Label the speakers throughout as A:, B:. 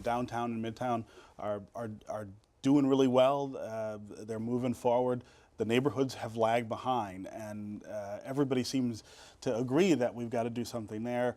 A: downtown and Midtown are doing really well. They're moving forward. The neighborhoods have lagged behind, and everybody seems to agree that we've got to do something there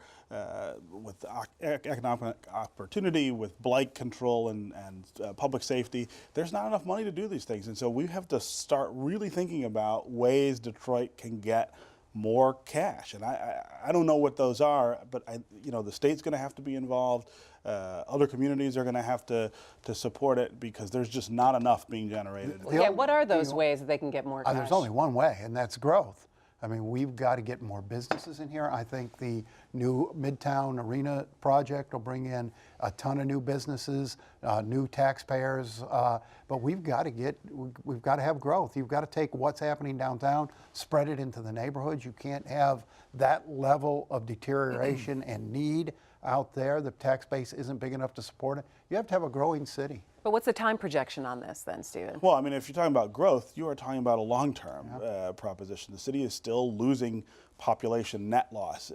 A: with economic opportunity, with blight control and public safety. There's not enough money to do these things, and so we have to start really thinking about ways Detroit can get more cash. And I don't know what those are, but the state's going to have to be involved. Other communities are going to have to support it because there's just not enough being generated.
B: Yeah, what are those ways that they can get more cash?
C: There's only one way, and that's growth. I mean, we've got to get more businesses in here. I think the new Midtown Arena project will bring in a ton of new businesses, new taxpayers, but we've got to have growth. You've got to take what's happening downtown, spread it into the neighborhoods. You can't have that level of deterioration and need out there. The tax base isn't big enough to support it. You have to have a growing city.
B: But what's the time projection on this then, Stephen?
A: Well, I mean, if you're talking about growth, you are talking about a long-term proposition. The city is still losing population net loss,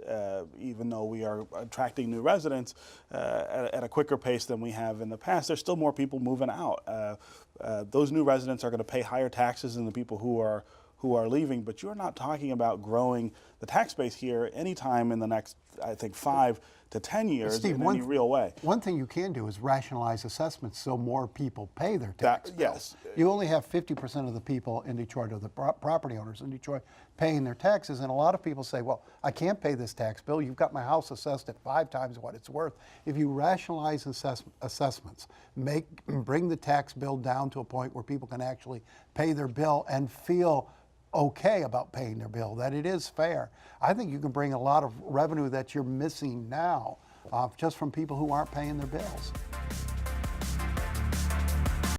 A: even though we are attracting new residents at a quicker pace than we have in the past. There's still more people moving out. Those new residents are going to pay higher taxes than the people who are leaving, but you're not talking about growing the tax base here anytime in the next, I think, 5 to 10 years, Steve, in any real way.
C: One thing you can do is rationalize assessments so more people pay their tax bill.
A: Yes.
C: You only have 50% of the people in Detroit, or the property owners in Detroit, paying their taxes, and a lot of people say, well, I can't pay this tax bill. You've got my house assessed at 5 times what it's worth. If you rationalize assessments, bring the tax bill down to a point where people can actually pay their bill and feel okay about paying their bill, that it is fair, I think you can bring a lot of revenue that you're missing now just from people who aren't paying their bills.